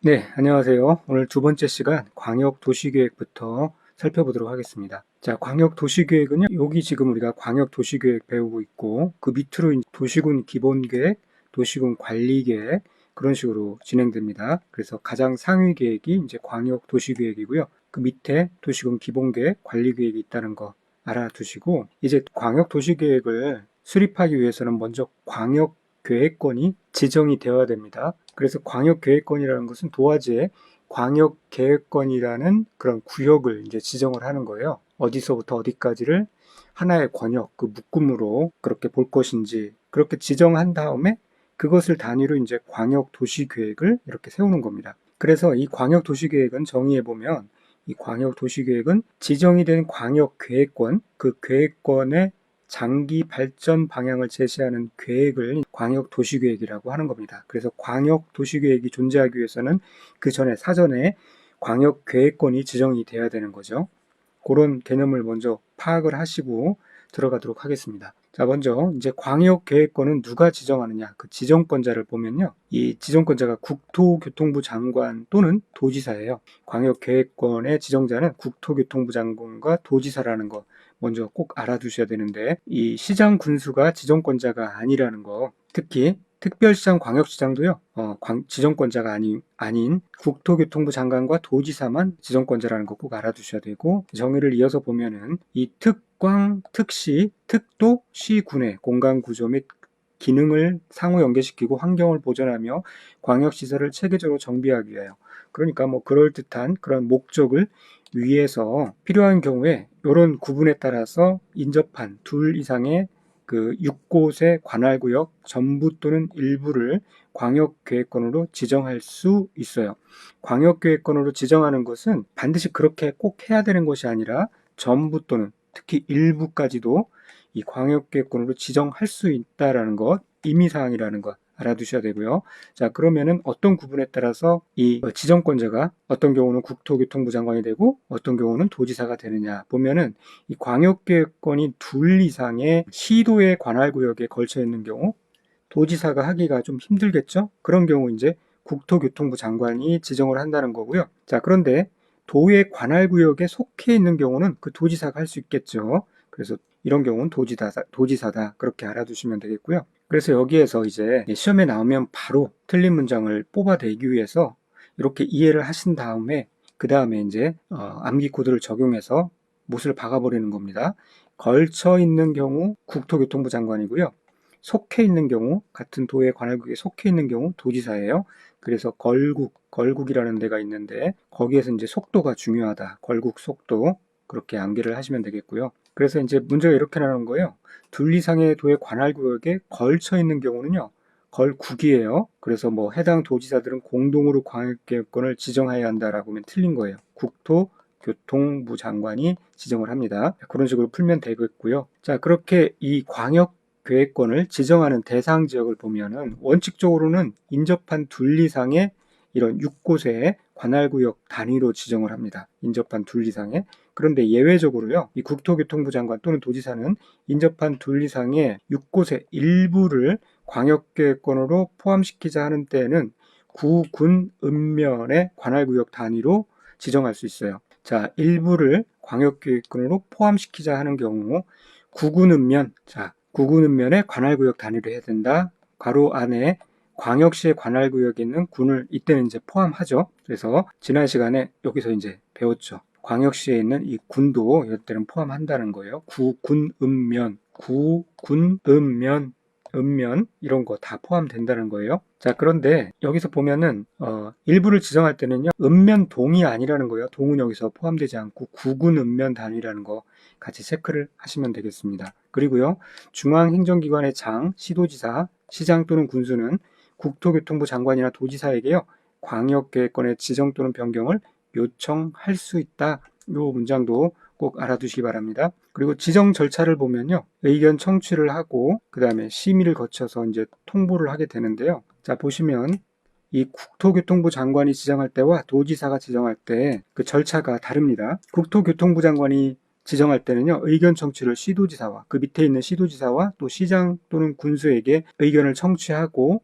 네, 안녕하세요. 오늘 두 번째 시간 광역도시계획부터 살펴보도록 하겠습니다. 자, 광역도시계획은요, 여기 지금 우리가 광역도시계획 배우고 있고, 그 밑으로 이제 도시군 기본계획, 도시군 관리계획, 그런 식으로 진행됩니다. 그래서 가장 상위 계획이 이제 광역도시계획이고요. 그 밑에 도시군 기본계획, 관리계획이 있다는 거 알아두시고, 이제 광역도시계획을 수립하기 위해서는 먼저 광역계획권이 지정이 되어야 됩니다. 그래서 광역계획권이라는 것은 도화지에 광역계획권이라는 그런 구역을 이제 지정을 하는 거예요. 어디서부터 어디까지를 하나의 권역, 그 묶음으로 그렇게 볼 것인지 그렇게 지정한 다음에 그것을 단위로 이제 광역도시계획을 이렇게 세우는 겁니다. 그래서 이 광역도시계획은 정의해 보면 이 광역도시계획은 지정이 된 광역계획권, 그 계획권의 장기 발전 방향을 제시하는 계획을 광역도시계획이라고 하는 겁니다. 그래서 광역도시계획이 존재하기 위해서는 그 전에 사전에 광역계획권이 지정이 돼야 되는 거죠. 그런 개념을 먼저 파악을 하시고 들어가도록 하겠습니다. 자, 먼저 이제 광역계획권은 누가 지정하느냐? 그 지정권자를 보면요. 이 지정권자가 국토교통부 장관 또는 도지사예요. 광역계획권의 지정자는 국토교통부 장관과 도지사라는 거 먼저 꼭 알아두셔야 되는데, 이 시장 군수가 지정권자가 아니라는 거, 특히 특별시장, 광역시장도요, 지정권자가 아닌 국토교통부 장관과 도지사만 지정권자라는 거 꼭 알아두셔야 되고, 정의를 이어서 보면은 이 특광, 특시, 특도, 시군의 공간구조 및 기능을 상호 연계시키고 환경을 보존하며 광역시설을 체계적으로 정비하기 위하여, 그러니까 뭐 그럴듯한 그런 목적을 위해서 필요한 경우에 이런 구분에 따라서 인접한 둘 이상의 그 6곳의 관할구역 전부 또는 일부를 광역계획권으로 지정할 수 있어요. 광역계획권으로 지정하는 것은 반드시 그렇게 꼭 해야 되는 것이 아니라 전부 또는 특히 일부까지도 이 광역계획권으로 지정할 수 있다라는 것, 임의사항이라는 것 알아두셔야 되고요. 자, 그러면은 어떤 구분에 따라서 이 지정권자가 어떤 경우는 국토교통부 장관이 되고 어떤 경우는 도지사가 되느냐 보면은 이 광역계획권이 둘 이상의 시도의 관할구역에 걸쳐 있는 경우 도지사가 하기가 좀 힘들겠죠? 그런 경우 이제 국토교통부 장관이 지정을 한다는 거고요. 자, 그런데 도의 관할구역에 속해 있는 경우는 그 도지사가 할 수 있겠죠. 그래서 이런 경우는 도지사다. 그렇게 알아두시면 되겠고요. 그래서 여기에서 이제 시험에 나오면 바로 틀린 문장을 뽑아내기 위해서 이렇게 이해를 하신 다음에 그 다음에 이제 암기 코드를 적용해서 못을 박아버리는 겁니다. 걸쳐 있는 경우 국토교통부 장관이고요. 속해 있는 경우, 같은 도의 관할구역에 속해 있는 경우 도지사예요. 그래서 걸국이라는 데가 있는데 거기에서 이제 속도가 중요하다. 걸국 속도 그렇게 암기를 하시면 되겠고요. 그래서 이제 문제가 이렇게 나오는 거예요. 둘 이상의 도의 관할구역에 걸쳐 있는 경우는요. 걸국이에요. 그래서 뭐 해당 도지사들은 공동으로 광역계획권을 지정해야 한다라고 하면 틀린 거예요. 국토교통부 장관이 지정을 합니다. 그런 식으로 풀면 되겠고요. 자, 그렇게 이 광역 계획권을 지정하는 대상 지역을 보면은 원칙적으로는 인접한 둘 이상의 이런 6곳의 관할구역 단위로 지정을 합니다. 인접한 둘 이상의. 그런데 예외적으로요, 이 국토교통부 장관 또는 도지사는 인접한 둘 이상의 6곳의 일부를 광역계획권으로 포함시키자 하는 때에는 구군 읍면의 관할구역 단위로 지정할 수 있어요. 자, 일부를 광역계획권으로 포함시키자 하는 경우 구군 읍면, 자, 구군읍면의 관할구역 단위로 해야 된다. 괄호 안에 광역시의 관할구역에 있는 군을 이때는 이제 포함하죠. 그래서 지난 시간에 여기서 이제 배웠죠. 광역시에 있는 이 군도 이때는 포함한다는 거예요. 구군읍면, 구군읍면, 읍면 이런 거 다 포함된다는 거예요. 자, 그런데 여기서 보면은 일부를 지정할 때는요. 읍면동이 아니라는 거예요. 동은 여기서 포함되지 않고 구군읍면 단위라는 거 같이 체크를 하시면 되겠습니다. 그리고요. 중앙행정기관의 장, 시도지사, 시장 또는 군수는 국토교통부 장관이나 도지사에게요. 광역계획권의 지정 또는 변경을 요청할 수 있다. 이 문장도 꼭 알아두시기 바랍니다. 그리고 지정 절차를 보면요. 의견 청취를 하고 그 다음에 심의를 거쳐서 이제 통보를 하게 되는데요. 자, 보시면 이 국토교통부 장관이 지정할 때와 도지사가 지정할 때 그 절차가 다릅니다. 국토교통부 장관이 지정할 때는요, 의견 청취를 시도지사와 그 밑에 있는 시도지사와 또 시장 또는 군수에게 의견을 청취하고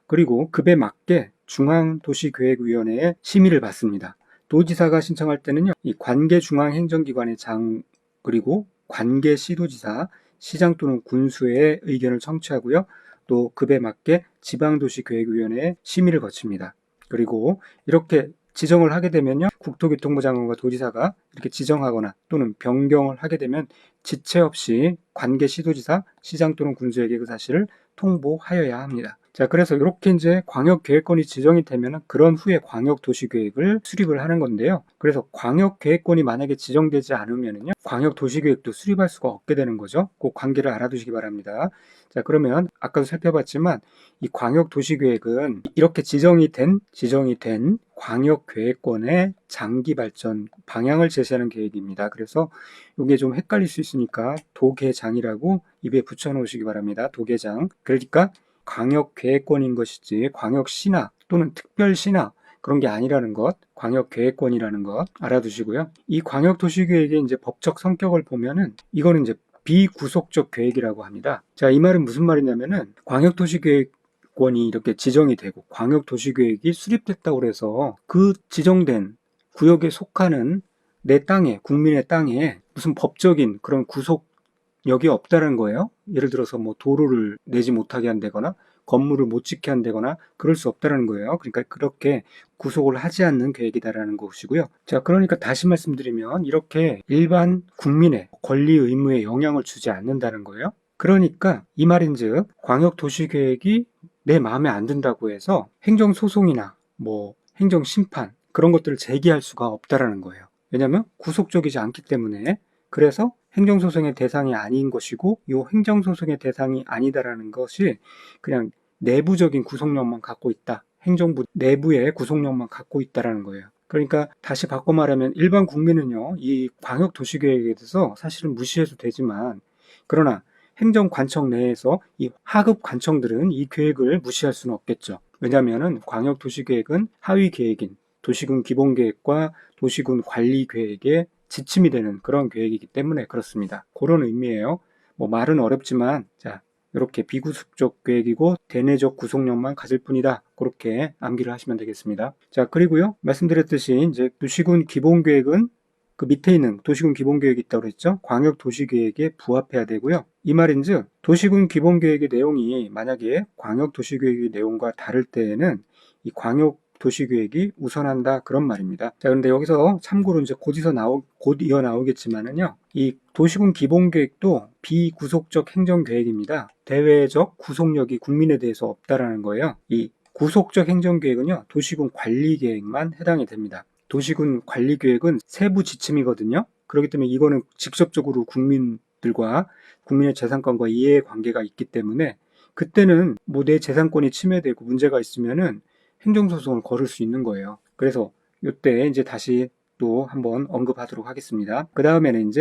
그리고 급에 맞게 중앙도시계획위원회의 심의를 받습니다. 도지사가 신청할 때는요, 이 관계중앙행정기관의 장 그리고 관계시도지사, 시장 또는 군수의 의견을 청취하고요. 또 급에 맞게 지방도시계획위원회의 심의를 거칩니다. 그리고 이렇게 지정을 하게 되면요, 국토교통부 장관과 도지사가 이렇게 지정하거나 또는 변경을 하게 되면 지체 없이 관계시도지사, 시장 또는 군수에게 그 사실을 통보하여야 합니다. 자, 그래서 이렇게 이제 광역계획권이 지정이 되면 그런 후에 광역도시계획을 수립을 하는 건데요. 그래서 광역계획권이 만약에 지정되지 않으면요, 광역도시계획도 수립할 수가 없게 되는 거죠. 꼭 관계를 알아두시기 바랍니다. 자, 그러면 아까도 살펴봤지만 이 광역도시계획은 이렇게 지정이 된 광역계획권의 장기 발전 방향을 제시하는 계획입니다. 그래서 이게 좀 헷갈릴 수 있으니까 도계장이라고 입에 붙여 놓으시기 바랍니다. 도계장. 그러니까 광역계획권인 것이지 광역시나 또는 특별시나 그런 게 아니라는 것, 광역계획권이라는 것 알아두시고요. 이 광역도시계획의 이제 법적 성격을 보면은 이거는 이제 비구속적 계획이라고 합니다. 자, 이 말은 무슨 말이냐면은 광역도시계획권이 이렇게 지정이 되고 광역도시계획이 수립됐다고 해서 그 지정된 구역에 속하는 내 땅에, 국민의 땅에 무슨 법적인 그런 구속력이 없다는 거예요. 예를 들어서 뭐 도로를 내지 못하게 한다거나 건물을 못 짓게 한다거나 그럴 수 없다는 거예요. 그러니까 그렇게 구속을 하지 않는 계획이다라는 것이고요. 자, 그러니까 다시 말씀드리면 이렇게 일반 국민의 권리 의무에 영향을 주지 않는다는 거예요. 그러니까 이 말인즉 광역도시계획이 내 마음에 안 든다고 해서 행정소송이나 뭐 행정심판 그런 것들을 제기할 수가 없다라는 거예요. 왜냐하면 구속적이지 않기 때문에. 그래서 행정소송의 대상이 아닌 것이고 이 행정소송의 대상이 아니다라는 것이 그냥 내부적인 구속력만 갖고 있다. 행정부 내부의 구속력만 갖고 있다라는 거예요. 그러니까 다시 바꿔 말하면 일반 국민은요, 이 광역도시계획에 대해서 사실은 무시해도 되지만 그러나 행정관청 내에서 이 하급 관청들은 이 계획을 무시할 수는 없겠죠. 왜냐하면 광역도시계획은 하위 계획인 도시군 기본계획과 도시군 관리계획의 지침이 되는 그런 계획이기 때문에 그렇습니다. 그런 의미예요. 뭐 말은 어렵지만 자, 이렇게 비구속적 계획이고 대내적 구속력만 가질 뿐이다. 그렇게 암기를 하시면 되겠습니다. 자, 그리고요. 말씀드렸듯이 이제 도시군 기본계획은 그 밑에 있는 도시군 기본계획이 있다고 그랬죠. 광역도시계획에 부합해야 되고요. 이 말인즉 도시군 기본계획의 내용이 만약에 광역도시계획의 내용과 다를 때에는 이 광역도시계획이 우선한다 그런 말입니다. 자, 그런데 여기서 참고로 이제 곧 이어 나오겠지만은요, 이 도시군 기본계획도 비구속적 행정계획입니다. 대외적 구속력이 국민에 대해서 없다라는 거예요. 이 구속적 행정계획은요, 도시군 관리계획만 해당이 됩니다. 도시군 관리계획은 세부 지침이거든요. 그렇기 때문에 이거는 직접적으로 국민들과 국민의 재산권과 이해관계가 있기 때문에 그때는 뭐 내 재산권이 침해되고 문제가 있으면은 행정소송을 걸을 수 있는 거예요. 그래서 이때 이제 다시 또 한번 언급하도록 하겠습니다. 그 다음에는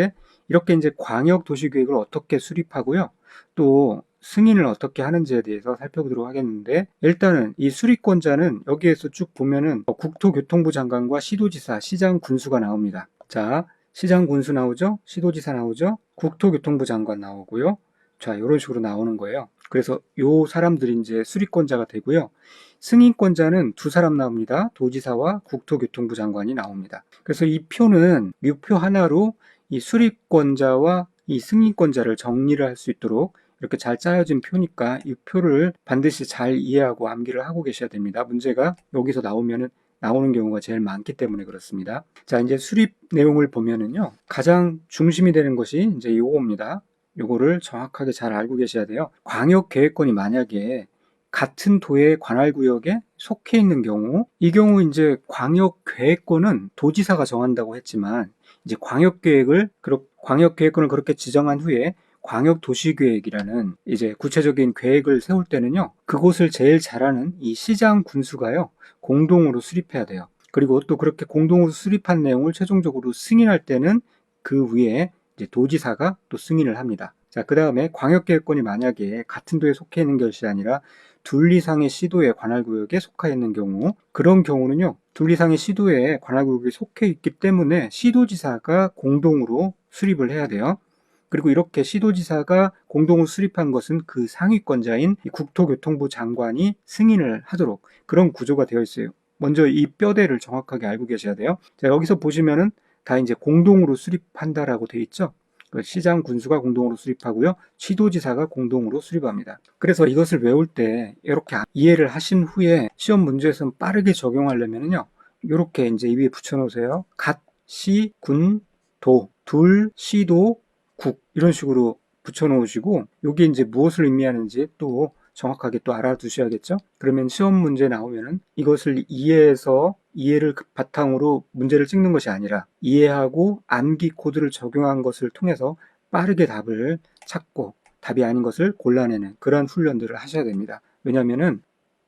이렇게 광역도시계획을 어떻게 수립하고요. 또 승인을 어떻게 하는지에 대해서 살펴보도록 하겠는데, 일단은 이 수립권자는 여기에서 쭉 보면은 국토교통부 장관과 시도지사, 시장 군수가 나옵니다. 자, 시장 군수 나오죠? 시도지사 나오죠? 국토교통부 장관 나오고요. 자, 이런 식으로 나오는 거예요. 그래서 요 사람들이 이제 수립권자가 되고요. 승인권자는 두 사람 나옵니다. 도지사와 국토교통부 장관이 나옵니다. 그래서 이 표는 이 표 하나로 이 수립권자와 이 승인권자를 정리를 할 수 있도록 이렇게 잘 짜여진 표니까 이 표를 반드시 잘 이해하고 암기를 하고 계셔야 됩니다. 문제가 여기서 나오는 경우가 제일 많기 때문에 그렇습니다. 자, 이제 수립 내용을 보면은요, 가장 중심이 되는 것이 이제 요겁니다. 요거를 정확하게 잘 알고 계셔야 돼요. 광역계획권이 만약에 같은 도의 관할구역에 속해 있는 경우, 이 경우 이제 광역계획권은 도지사가 정한다고 했지만, 이제 광역계획권을 그렇게 지정한 후에 광역도시계획이라는 이제 구체적인 계획을 세울 때는요, 그곳을 제일 잘하는 이 시장 군수가요, 공동으로 수립해야 돼요. 그리고 또 그렇게 공동으로 수립한 내용을 최종적으로 승인할 때는 그 위에 이제 도지사가 또 승인을 합니다. 자, 그 다음에 광역계획권이 만약에 같은 도에 속해 있는 것이 아니라 둘 이상의 시도의 관할구역에 속해 있는 경우, 그런 경우는요, 둘 이상의 시도의 관할구역에 속해 있기 때문에 시도지사가 공동으로 수립을 해야 돼요. 그리고 이렇게 시도지사가 공동으로 수립한 것은 그 상위권자인 국토교통부 장관이 승인을 하도록 그런 구조가 되어 있어요. 먼저 이 뼈대를 정확하게 알고 계셔야 돼요. 자, 여기서 보시면은 다 이제 공동으로 수립한다라고 되어 있죠. 시장 군수가 공동으로 수립하고요. 시도지사가 공동으로 수립합니다. 그래서 이것을 외울 때 이렇게 이해를 하신 후에 시험 문제에서는 빠르게 적용하려면요. 이렇게 이제 이 위에 붙여놓으세요. 갓, 시, 군, 도, 둘, 시도, 국 이런 식으로 붙여놓으시고 이게 이제 무엇을 의미하는지 또 정확하게 또 알아두셔야겠죠. 그러면 시험 문제 나오면은 이것을 이해해서 이해를 바탕으로 문제를 찍는 것이 아니라 이해하고 암기 코드를 적용한 것을 통해서 빠르게 답을 찾고 답이 아닌 것을 골라내는 그러한 훈련들을 하셔야 됩니다. 왜냐면은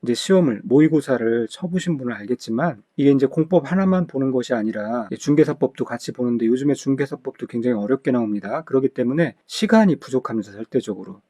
이제 시험을 모의고사를 쳐보신 분은 알겠지만 이게 이제 공법 하나만 보는 것이 아니라 중개사법도 같이 보는데 요즘에 중개사법도 굉장히 어렵게 나옵니다. 그렇기 때문에 시간이 부족합니다. 절대적으로.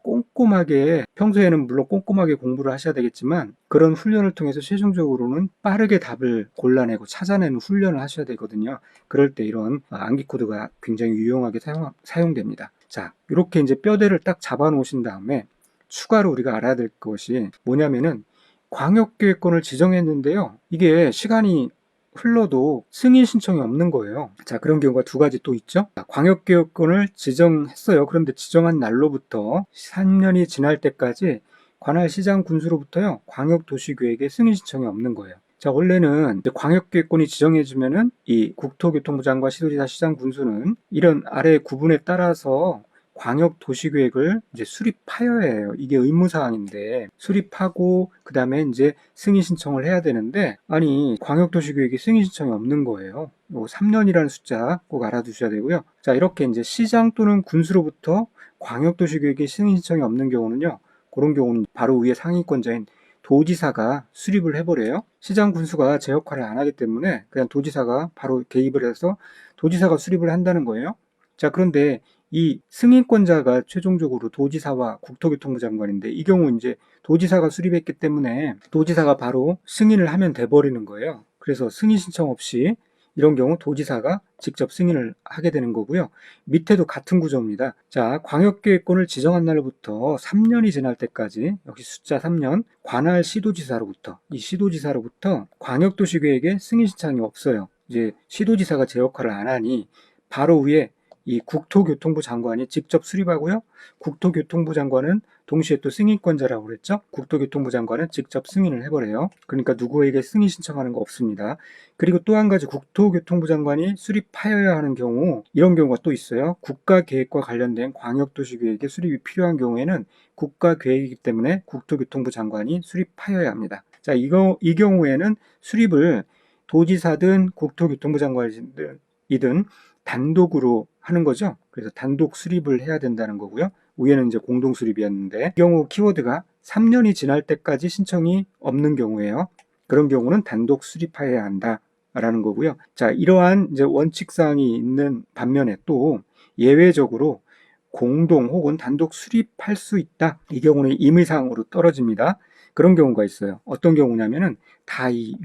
꼼꼼하게 평소에는 물론 꼼꼼하게 공부를 하셔야 되겠지만 그런 훈련을 통해서 최종적으로는 빠르게 답을 골라내고 찾아내는 훈련을 하셔야 되거든요. 그럴 때 이런 암기 코드가 굉장히 유용하게 사용됩니다. 자, 이렇게 이제 뼈대를 딱 잡아 놓으신 다음에 추가로 우리가 알아야 될 것이 뭐냐면은 광역계획권을 지정했는데요. 이게 시간이 흘러도 승인 신청이 없는 거예요. 자, 그런 경우가 두 가지 또 있죠. 광역계획권을 지정했어요. 그런데 지정한 날로부터 3년이 지날 때까지 관할 시장 군수로부터요, 광역도시계획에 승인 신청이 없는 거예요. 자, 원래는 광역계획권이 지정해주면은 이 국토교통부 장관, 시도지사, 시장 군수는 이런 아래 구분에 따라서 광역도시계획을 이제 수립하여야 해요. 이게 의무사항인데 수립하고 그 다음에 이제 승인 신청을 해야 되는데 아니 광역도시계획에 승인 신청이 없는 거예요. 3년이라는 숫자 꼭 알아두셔야 되고요. 자, 이렇게 이제 시장 또는 군수로부터 광역도시계획에 승인 신청이 없는 경우는요. 그런 경우는 바로 위에 상위권자인 도지사가 수립을 해버려요. 시장 군수가 제 역할을 안 하기 때문에 그냥 도지사가 바로 개입을 해서 도지사가 수립을 한다는 거예요. 자, 그런데 이 승인권자가 최종적으로 도지사와 국토교통부 장관인데 이 경우 이제 도지사가 수립했기 때문에 도지사가 바로 승인을 하면 돼버리는 거예요. 그래서 승인 신청 없이 이런 경우 도지사가 직접 승인을 하게 되는 거고요. 밑에도 같은 구조입니다. 자, 광역계획권을 지정한 날로부터 3년이 지날 때까지 역시 숫자 3년 관할 시도지사로부터 이 시도지사로부터 광역도시계획에 승인 신청이 없어요. 이제 시도지사가 제 역할을 안 하니 바로 위에 이 국토교통부 장관이 직접 수립하고요. 국토교통부 장관은 동시에 또 승인권자라고 그랬죠. 국토교통부 장관은 직접 승인을 해버려요. 그러니까 누구에게 승인 신청하는 거 없습니다. 그리고 또 한 가지 국토교통부 장관이 수립하여야 하는 경우 이런 경우가 또 있어요. 국가계획과 관련된 광역도시계획의 수립이 필요한 경우에는 국가계획이기 때문에 국토교통부 장관이 수립하여야 합니다. 자, 이 경우에는 수립을 도지사든 국토교통부 장관이든 단독으로 하는 거죠. 그래서 단독 수립을 해야 된다는 거고요. 위에는 이제 공동 수립이었는데 이 경우 키워드가 3년이 지날 때까지 신청이 없는 경우에요. 그런 경우는 단독 수립해야 한다라는 거고요. 자, 이러한 이제 원칙사항이 있는 반면에 또 예외적으로 공동 혹은 단독 수립할 수 있다. 이 경우는 임의사항으로 떨어집니다. 그런 경우가 있어요. 어떤 경우냐면은 다 이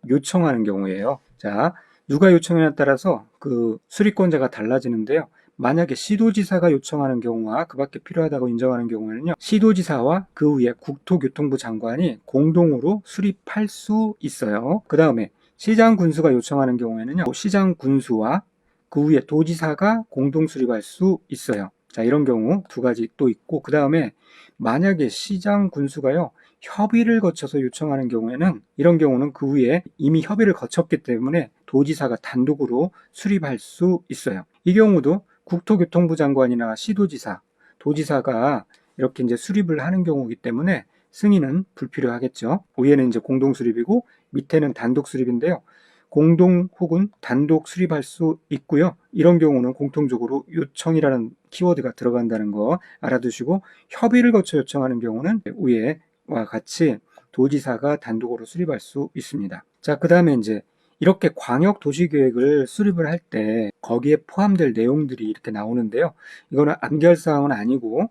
요청하는 경우예요. 자, 누가 요청하냐에 따라서 그 수립권자가 달라지는데요. 만약에 시도지사가 요청하는 경우와 그 밖에 필요하다고 인정하는 경우에는요. 시도지사와 그 위에 국토교통부 장관이 공동으로 수립할 수 있어요. 그 다음에 시장 군수가 요청하는 경우에는요. 시장 군수와 그 위에 도지사가 공동 수립할 수 있어요. 자, 이런 경우 두 가지 또 있고 그 다음에 만약에 시장 군수가요. 협의를 거쳐서 요청하는 경우에는 이런 경우는 그 위에 이미 협의를 거쳤기 때문에 도지사가 단독으로 수립할 수 있어요. 이 경우도 국토교통부 장관이나 시도지사, 도지사가 이렇게 이제 수립을 하는 경우이기 때문에 승인은 불필요하겠죠. 위에는 이제 공동 수립이고 밑에는 단독 수립인데요. 공동 혹은 단독 수립할 수 있고요. 이런 경우는 공통적으로 요청이라는 키워드가 들어간다는 거 알아두시고 협의를 거쳐 요청하는 경우는 위에와 같이 도지사가 단독으로 수립할 수 있습니다. 자, 그 다음에 이제 이렇게 광역 도시계획을 수립을 할 때 거기에 포함될 내용들이 이렇게 나오는데요. 이거는 암결사항은 아니고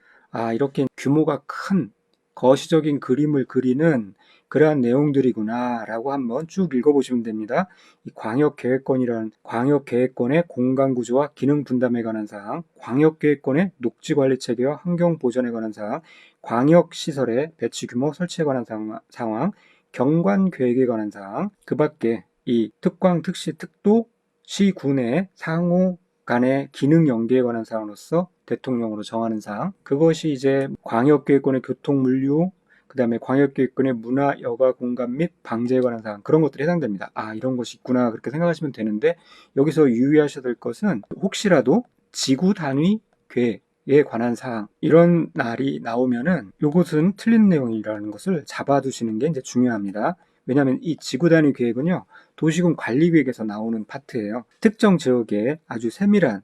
이렇게 규모가 큰 거시적인 그림을 그리는 그러한 내용들이구나 라고 한번 쭉 읽어보시면 됩니다. 이 광역계획권이란 광역계획권의 공간구조와 기능 분담에 관한 사항, 광역계획권의 녹지관리체계와 환경보전에 관한 사항, 광역시설의 배치 규모 설치에 관한 상황, 경관계획에 관한 사항, 그 밖에 이 특광, 특시, 특도, 시군의 상호 간의 기능 연계에 관한 사항으로서 대통령으로 정하는 사항, 그것이 이제 광역계획권의 교통, 물류, 그 다음에 광역계획권의 문화, 여가, 공간 및 방제에 관한 사항, 그런 것들이 해당됩니다. 아, 이런 것이 있구나 그렇게 생각하시면 되는데, 여기서 유의하셔야 될 것은 혹시라도 지구 단위 계획에 관한 사항, 이런 날이 나오면은 이것은 틀린 내용이라는 것을 잡아두시는 게 이제 중요합니다. 왜냐하면 이 지구 단위 계획은요, 도시군 관리계획에서 나오는 파트예요. 특정 지역에 아주 세밀한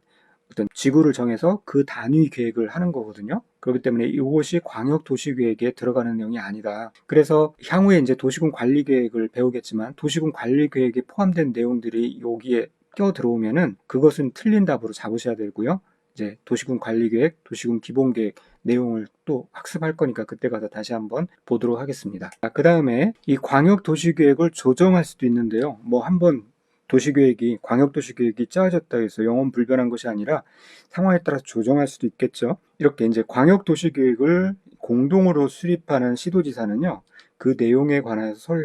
어떤 지구를 정해서 그 단위 계획을 하는 거거든요. 그렇기 때문에 이것이 광역도시계획에 들어가는 내용이 아니다. 그래서 향후에 이제 도시군 관리계획을 배우겠지만 도시군 관리계획에 포함된 내용들이 여기에 껴 들어오면은 그것은 틀린 답으로 잡으셔야 되고요. 이제 도시군 관리계획, 도시군 기본계획 내용을 또 학습할 거니까 그때 가서 다시 한번 보도록 하겠습니다. 그 다음에 이 광역도시계획을 조정할 수도 있는데요. 뭐 한번 도시계획이 광역도시계획이 짜여졌다 해서 영원 불변한 것이 아니라 상황에 따라서 조정할 수도 있겠죠. 이렇게 이제 광역도시계획을 공동으로 수립하는 시도지사는요, 그 내용에 관해서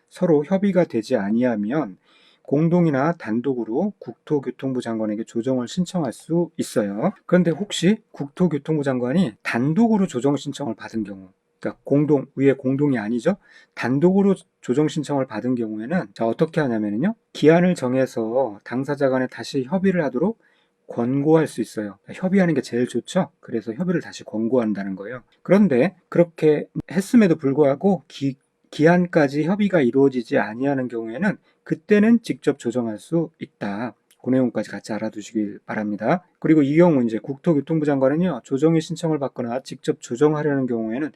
서로 협의가 되지 아니하면 공동이나 단독으로 국토교통부 장관에게 조정을 신청할 수 있어요. 그런데 혹시 국토교통부 장관이 단독으로 조정 신청을 받은 경우, 그러니까 위에 공동이 아니죠. 단독으로 조정 신청을 받은 경우에는 자, 어떻게 하냐면요. 기한을 정해서 당사자 간에 다시 협의를 하도록 권고할 수 있어요. 협의하는 게 제일 좋죠. 그래서 협의를 다시 권고한다는 거예요. 그런데 그렇게 했음에도 불구하고 기한까지 협의가 이루어지지 아니하는 경우에는 그때는 직접 조정할 수 있다. 그 내용까지 같이 알아두시길 바랍니다. 그리고 이 경우 이제 국토교통부 장관은요, 조정의 신청을 받거나 직접 조정하려는 경우에는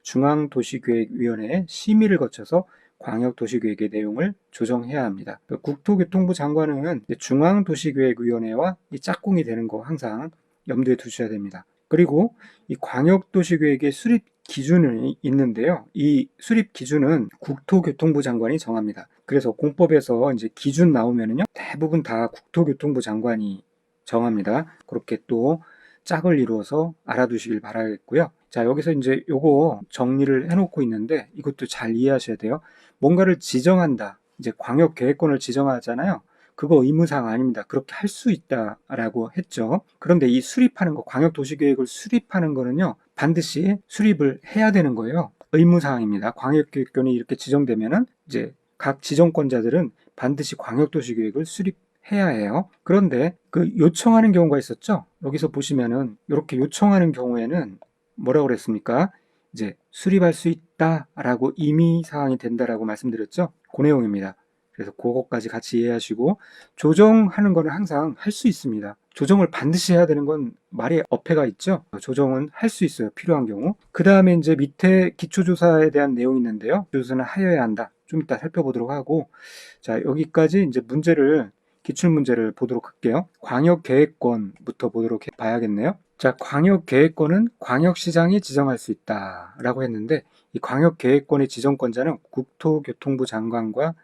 중앙도시계획위원회의 심의를 거쳐서 광역도시계획의 내용을 조정해야 합니다. 국토교통부 장관은 중앙도시계획위원회와 이 짝꿍이 되는 거 항상 염두에 두셔야 됩니다. 그리고 이 광역도시계획의 수립 기준이 있는데요. 이 수립 기준은 국토교통부 장관이 정합니다. 그래서 공법에서 이제 기준 나오면은요, 대부분 다 국토교통부 장관이 정합니다. 그렇게 또 짝을 이루어서 알아두시길 바라겠고요. 자, 여기서 이제 요거 정리를 해놓고 있는데 이것도 잘 이해하셔야 돼요. 뭔가를 지정한다. 이제 광역계획권을 지정하잖아요. 그거 의무사항 아닙니다. 그렇게 할 수 있다라고 했죠. 그런데 이 수립하는 거, 광역도시계획을 수립하는 거는요, 반드시 수립을 해야 되는 거예요. 의무사항입니다. 광역계획권이 이렇게 지정되면은 이제 각 지정권자들은 반드시 광역도시계획을 수립해야 해요. 그런데 그 요청하는 경우가 있었죠. 여기서 보시면은 이렇게 요청하는 경우에는 뭐라고 그랬습니까? 이제 수립할 수 있다라고 임의사항이 된다라고 말씀드렸죠. 그 내용입니다. 그래서 그것까지 같이 이해하시고 조정하는 거는 항상 할 수 있습니다. 조정을 반드시 해야 되는 건 말이 어폐가 있죠. 조정은 할 수 있어요. 필요한 경우. 그 다음에 이제 밑에 기초조사에 대한 내용이 있는데요. 조사는 하여야 한다. 좀 이따 살펴보도록 하고, 자, 여기까지 이제 기출문제를 보도록 할게요. 광역계획권부터 봐야겠네요. 자, 광역계획권은 광역시장이 지정할 수 있다라고 했는데, 이 광역계획권의 지정권자는 국토교통부 장관과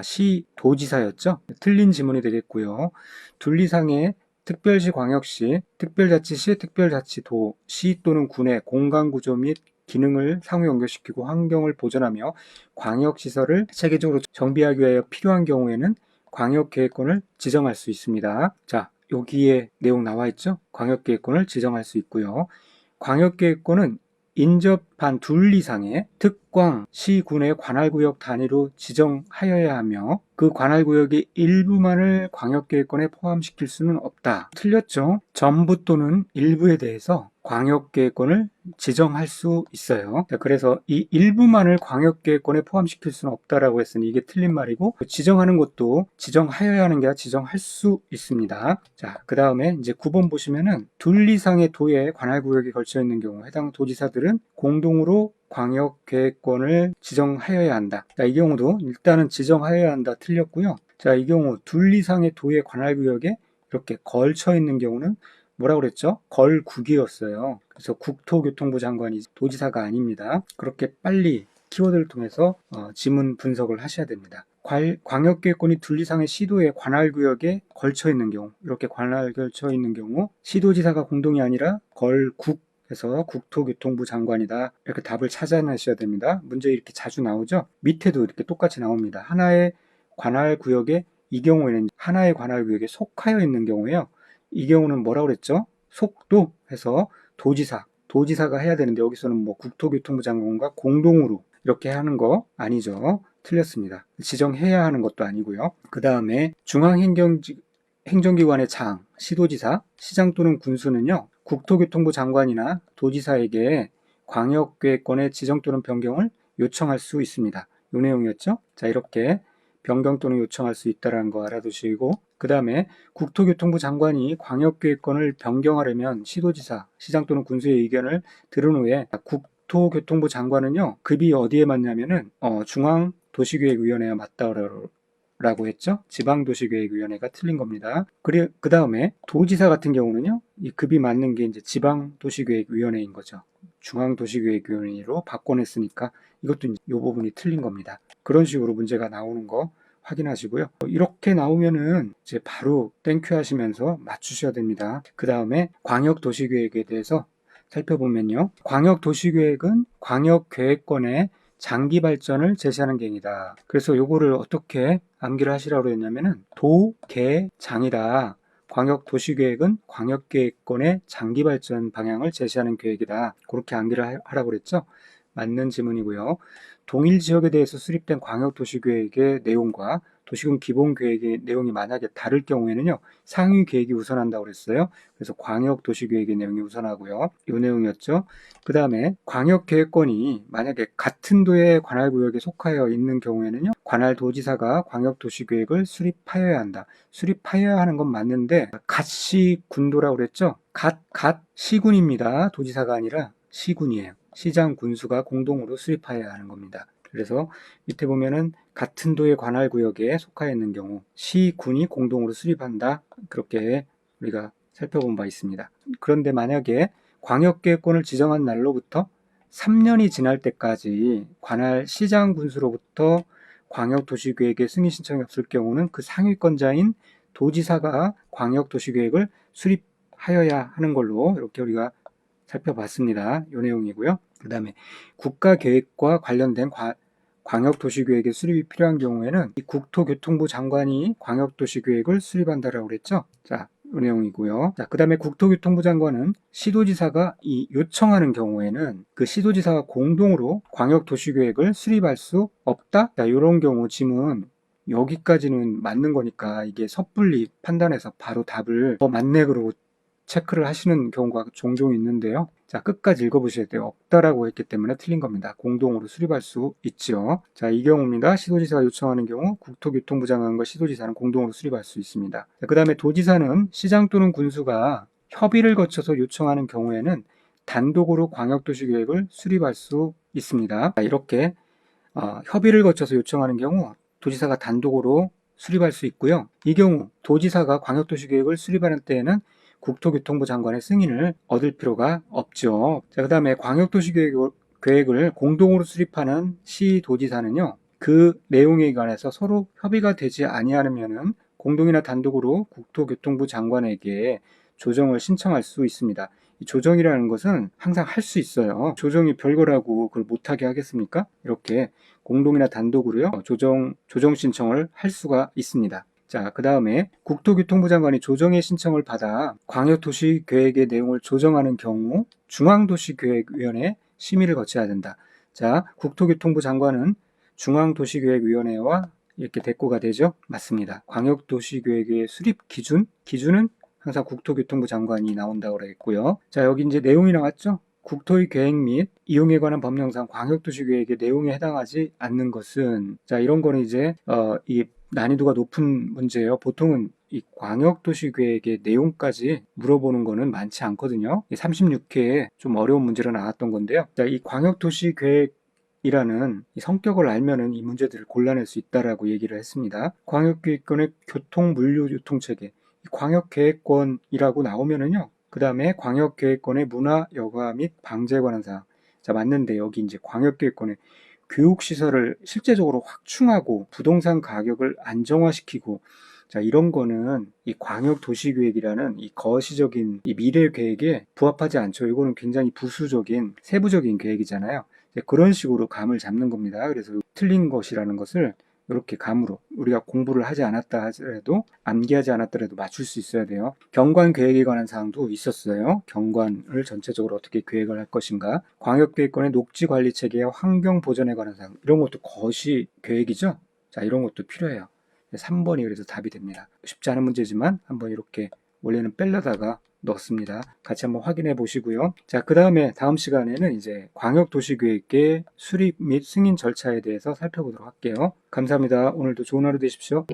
시도지사였죠. 틀린 지문이 되겠고요. 둘리상의 특별시, 광역시, 특별자치시, 특별자치도, 시 또는 군의 공간구조 및 기능을 상호 연결시키고 환경을 보존하며 광역시설을 체계적으로 정비하기 위하여 필요한 경우에는 광역계획권을 지정할 수 있습니다. 자, 여기에 내용 나와 있죠? 광역계획권을 지정할 수 있고요. 광역계획권은 인접한 둘 이상의 특광, 시군의 관할구역 단위로 지정하여야 하며 그 관할구역의 일부만을 광역계획권에 포함시킬 수는 없다. 틀렸죠? 전부 또는 일부에 대해서 광역계획권을 지정할 수 있어요. 자, 그래서 이 일부만을 광역계획권에 포함시킬 수는 없다라고 했으니 이게 틀린 말이고, 지정하는 것도 지정하여야 하는 게 아니라 지정할 수 있습니다. 자, 그 다음에 이제 9번 보시면은 둘 이상의 도에 관할구역이 걸쳐 있는 경우 해당 도지사들은 공동으로 광역계획권을 지정하여야 한다. 자, 이 경우도 일단은 지정하여야 한다 틀렸고요. 자, 이 경우 둘 이상의 도의 관할구역에 이렇게 걸쳐 있는 경우는 뭐라고 그랬죠? 걸국이었어요. 그래서 국토교통부 장관이 도지사가 아닙니다. 그렇게 빨리 키워드를 통해서 지문 분석을 하셔야 됩니다. 광역계획권이 둘이상의 시도의 관할구역에 걸쳐 있는 경우, 이렇게 관할 걸쳐 있는 경우 시도지사가 공동이 아니라 걸국에서 국토교통부 장관이다. 이렇게 답을 찾아내셔야 됩니다. 문제 이렇게 자주 나오죠. 밑에도 이렇게 똑같이 나옵니다. 하나의 관할구역에, 이 경우에는 하나의 관할구역에 속하여 있는 경우에요. 이 경우는 뭐라고 그랬죠? 속도 해서 도지사가 해야 되는데, 여기서는 뭐 국토교통부 장관과 공동으로 이렇게 하는 거 아니죠. 틀렸습니다. 지정해야 하는 것도 아니고요. 그 다음에 중앙행정기관의 장, 시도지사, 시장 또는 군수는요, 국토교통부 장관이나 도지사에게 광역계획권의 지정 또는 변경을 요청할 수 있습니다. 이 내용이었죠. 자, 이렇게 변경 또는 요청할 수 있다는 거 알아두시고, 그 다음에 국토교통부 장관이 광역계획권을 변경하려면 시도지사, 시장 또는 군수의 의견을 들은 후에, 국토교통부 장관은요, 급이 어디에 맞냐면은 중앙도시계획위원회에 맞다라고 했죠. 지방도시계획위원회가 틀린 겁니다. 그 다음에 도지사 같은 경우는요, 이 급이 맞는 게 이제 지방도시계획위원회인 거죠. 중앙도시계획위원회로 바꿔냈으니까 이것도 이 부분이 틀린 겁니다. 그런 식으로 문제가 나오는 거 확인하시고요. 이렇게 나오면은 이제 바로 땡큐 하시면서 맞추셔야 됩니다. 그 다음에 광역도시계획에 대해서 살펴보면요. 광역도시계획은 광역계획권의 장기 발전을 제시하는 계획이다. 그래서 요거를 어떻게 암기를 하시라고 했냐면은 도계장이다. 광역도시계획은 광역계획권의 장기 발전 방향을 제시하는 계획이다. 그렇게 암기를 하라고 그랬죠. 맞는 지문이고요. 동일 지역에 대해서 수립된 광역도시계획의 내용과 도시군 기본계획의 내용이 만약에 다를 경우에는요, 상위 계획이 우선한다고 그랬어요. 그래서 광역도시계획의 내용이 우선하고요. 이 내용이었죠. 그 다음에 광역계획권이 만약에 같은 도의 관할구역에 속하여 있는 경우에는요, 관할도지사가 광역도시계획을 수립하여야 한다. 수립하여야 하는 건 맞는데, 갓시군도라고 그랬죠. 시군입니다. 도지사가 아니라 시군이에요. 시장 군수가 공동으로 수립하여야 하는 겁니다. 그래서 밑에 보면은 같은 도의 관할구역에 속하여 있는 경우 시군이 공동으로 수립한다. 그렇게 우리가 살펴본 바 있습니다. 그런데 만약에 광역계획권을 지정한 날로부터 3년이 지날 때까지 관할 시장 군수로부터 광역도시계획의 승인 신청이 없을 경우는 그 상위권자인 도지사가 광역도시계획을 수립하여야 하는 걸로 이렇게 우리가 살펴봤습니다. 이 내용이고요. 그 다음에 국가계획과 관련된 광역도시계획의 수립이 필요한 경우에는 이 국토교통부 장관이 광역도시계획을 수립한다라고 그랬죠. 자, 이 내용이고요. 자, 그 다음에 국토교통부 장관은 시도지사가 요청하는 경우에는 그 시도지사가 공동으로 광역도시계획을 수립할 수 없다. 자, 이런 경우 지문 여기까지는 맞는 거니까 이게 섣불리 판단해서 바로 답을 맞네 그러고 체크를 하시는 경우가 종종 있는데요. 자, 끝까지 읽어보셔야 돼요. 없다라고 했기 때문에 틀린 겁니다. 공동으로 수립할 수 있죠. 자, 이 경우입니다. 시도지사가 요청하는 경우 국토교통부 장관과 시도지사는 공동으로 수립할 수 있습니다. 그 다음에 도지사는 시장 또는 군수가 협의를 거쳐서 요청하는 경우에는 단독으로 광역도시계획을 수립할 수 있습니다. 자, 이렇게 협의를 거쳐서 요청하는 경우 도지사가 단독으로 수립할 수 있고요. 이 경우 도지사가 광역도시계획을 수립하는 때에는 국토교통부 장관의 승인을 얻을 필요가 없죠. 자, 그 다음에 광역도시계획을 공동으로 수립하는 시도지사는요, 그 내용에 관해서 서로 협의가 되지 아니하면은 공동이나 단독으로 국토교통부 장관에게 조정을 신청할 수 있습니다. 이 조정이라는 것은 항상 할 수 있어요. 조정이 별거라고 그걸 못하게 하겠습니까? 이렇게 공동이나 단독으로요, 조정 신청을 할 수가 있습니다. 자, 그 다음에 국토교통부 장관이 조정의 신청을 받아 광역도시계획의 내용을 조정하는 경우 중앙도시계획위원회 심의를 거쳐야 된다. 자, 국토교통부 장관은 중앙도시계획위원회와 이렇게 대꾸가 되죠? 맞습니다. 광역도시계획의 수립 기준은 항상 국토교통부 장관이 나온다고 그랬고요. 자, 여기 이제 내용이 나왔죠? 국토의 계획 및 이용에 관한 법령상 광역도시계획의 내용에 해당하지 않는 것은, 자, 이런 거는 이제 이 난이도가 높은 문제예요. 보통은 이 광역도시계획의 내용까지 물어보는 거는 많지 않거든요. 36회에 좀 어려운 문제로 나왔던 건데요. 자, 이 광역도시계획이라는 이 성격을 알면은 이 문제들을 골라낼 수 있다라고 얘기를 했습니다. 광역계획권의 교통물류유통체계, 광역계획권이라고 나오면은요, 그 다음에 광역계획권의 문화, 여가 및 방제에 관한 사항. 자, 맞는데 여기 이제 광역계획권의 교육시설을 실제적으로 확충하고 부동산 가격을 안정화시키고, 자, 이런 거는 이 광역도시계획이라는 이 거시적인 이 미래 계획에 부합하지 않죠. 이거는 굉장히 부수적인 세부적인 계획이잖아요. 그런 식으로 감을 잡는 겁니다. 그래서 틀린 것이라는 것을 이렇게 감으로 우리가 공부를 하지 않았다 하더라도 암기하지 않았더라도 맞출 수 있어야 돼요. 경관 계획에 관한 사항도 있었어요. 경관을 전체적으로 어떻게 계획을 할 것인가, 광역계획권의 녹지 관리 체계와 환경 보전에 관한 사항, 이런 것도 거시 계획이죠. 자, 이런 것도 필요해요. 3번이 그래서 답이 됩니다. 쉽지 않은 문제지만 한번 이렇게 원래는 빼려다가 넣었습니다. 같이 한번 확인해 보시고요. 자, 그 다음에 다음 시간에는 이제 광역도시계획의 수립 및 승인 절차에 대해서 살펴보도록 할게요. 감사합니다. 오늘도 좋은 하루 되십시오.